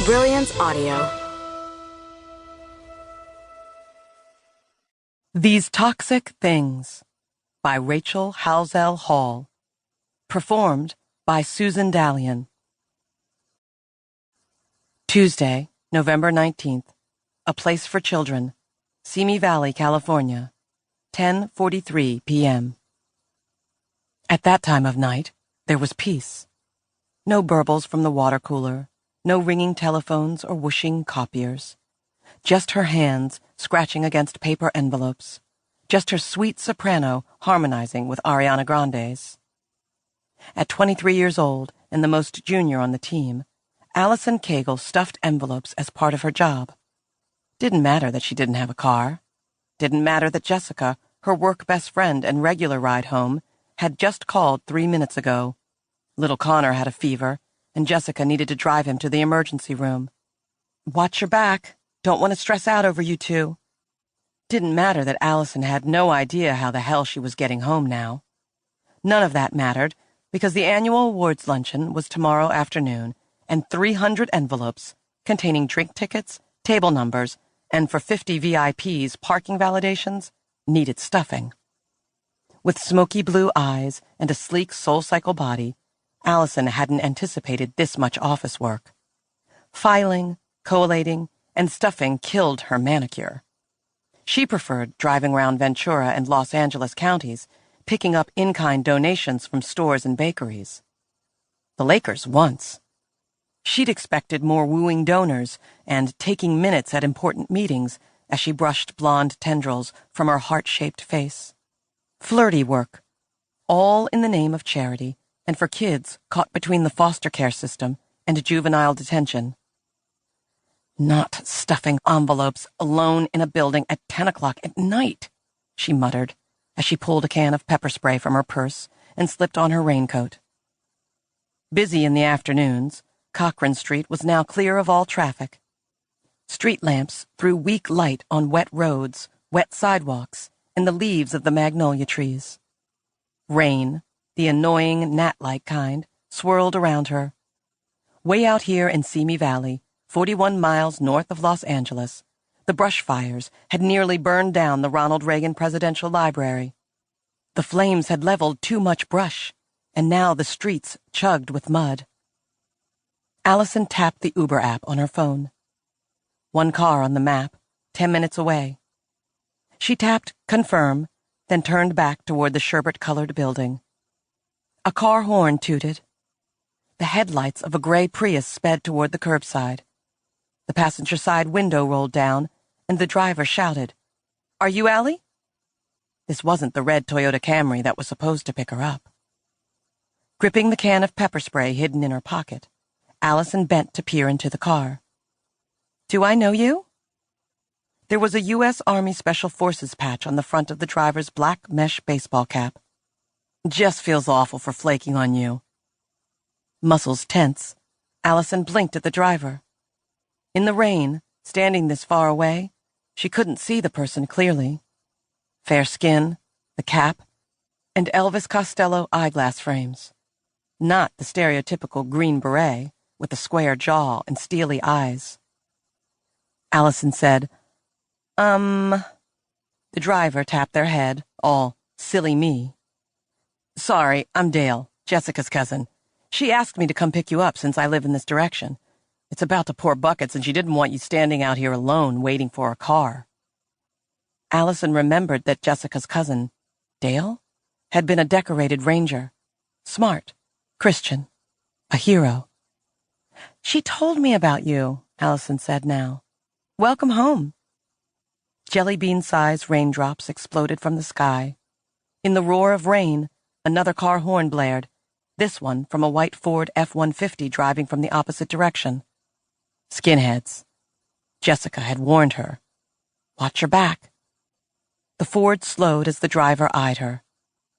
Brilliance Audio. These Toxic Things by Rachel Howzell Hall. Performed by Susan Dalian. Tuesday, November 19th. A Place for Children, Simi Valley, California. 10:43 p.m. At that time of night, there was peace. No burbles from the water cooler, no ringing telephones or whooshing copiers. Just her hands scratching against paper envelopes. Just her sweet soprano harmonizing with Ariana Grande's. At 23 years old and the most junior on the team, Allison Cagle stuffed envelopes as part of her job. Didn't matter that she didn't have a car. Didn't matter that Jessica, her work best friend and regular ride home, had just called 3 minutes ago. Little Connor had a fever, and Jessica needed to drive him to the emergency room. Watch your back. Don't want to stress out over you two. Didn't matter that Allison had no idea how the hell she was getting home now. None of that mattered, because the annual awards luncheon was tomorrow afternoon, and 300 envelopes, containing drink tickets, table numbers, and for 50 VIPs parking validations, needed stuffing. With smoky blue eyes and a sleek SoulCycle body, Allison hadn't anticipated this much office work. Filing, collating, and stuffing killed her manicure. She preferred driving around Ventura and Los Angeles counties, picking up in-kind donations from stores and bakeries. The Lakers once. She'd expected more wooing donors and taking minutes at important meetings as she brushed blonde tendrils from her heart-shaped face. Flirty work, all in the name of charity and for kids caught between the foster care system and juvenile detention. Not stuffing envelopes alone in a building at 10 o'clock at night, she muttered as she pulled a can of pepper spray from her purse and slipped on her raincoat. Busy in the afternoons, Cochran Street was now clear of all traffic. Street lamps threw weak light on wet roads, wet sidewalks, and the leaves of the magnolia trees. Rain, the annoying gnat-like kind, swirled around her. Way out here in Simi Valley, 41 miles north of Los Angeles, the brush fires had nearly burned down the Ronald Reagan Presidential Library. The flames had leveled too much brush, and now the streets chugged with mud. Allison tapped the Uber app on her phone. One car on the map, 10 minutes away. She tapped confirm, then turned back toward the sherbet-colored building. A car horn tooted. The headlights of a gray Prius sped toward the curbside. The passenger side window rolled down, and the driver shouted, "Are you Allie?" This wasn't the red Toyota Camry that was supposed to pick her up. Gripping the can of pepper spray hidden in her pocket, Allison bent to peer into the car. "Do I know you?" There was a U.S. Army Special Forces patch on the front of the driver's black mesh baseball cap. "Just feels awful for flaking on you." Muscles tense, Allison blinked at the driver. In the rain, standing this far away, she couldn't see the person clearly. Fair skin, the cap, and Elvis Costello eyeglass frames. Not the stereotypical green beret with the square jaw and steely eyes. Allison said, The driver tapped their head, all silly me. "Sorry, I'm Dale, Jessica's cousin. She asked me to come pick you up since I live in this direction. It's about to pour buckets and she didn't want you standing out here alone waiting for a car." Allison remembered that Jessica's cousin, Dale, had been a decorated ranger. Smart, Christian, a hero. "She told me about you," Allison said now. "Welcome home." Jelly bean-sized raindrops exploded from the sky. In the roar of rain, another car horn blared, this one from a white Ford F-150 driving from the opposite direction. Skinheads. Jessica had warned her. Watch your back. The Ford slowed as the driver eyed her.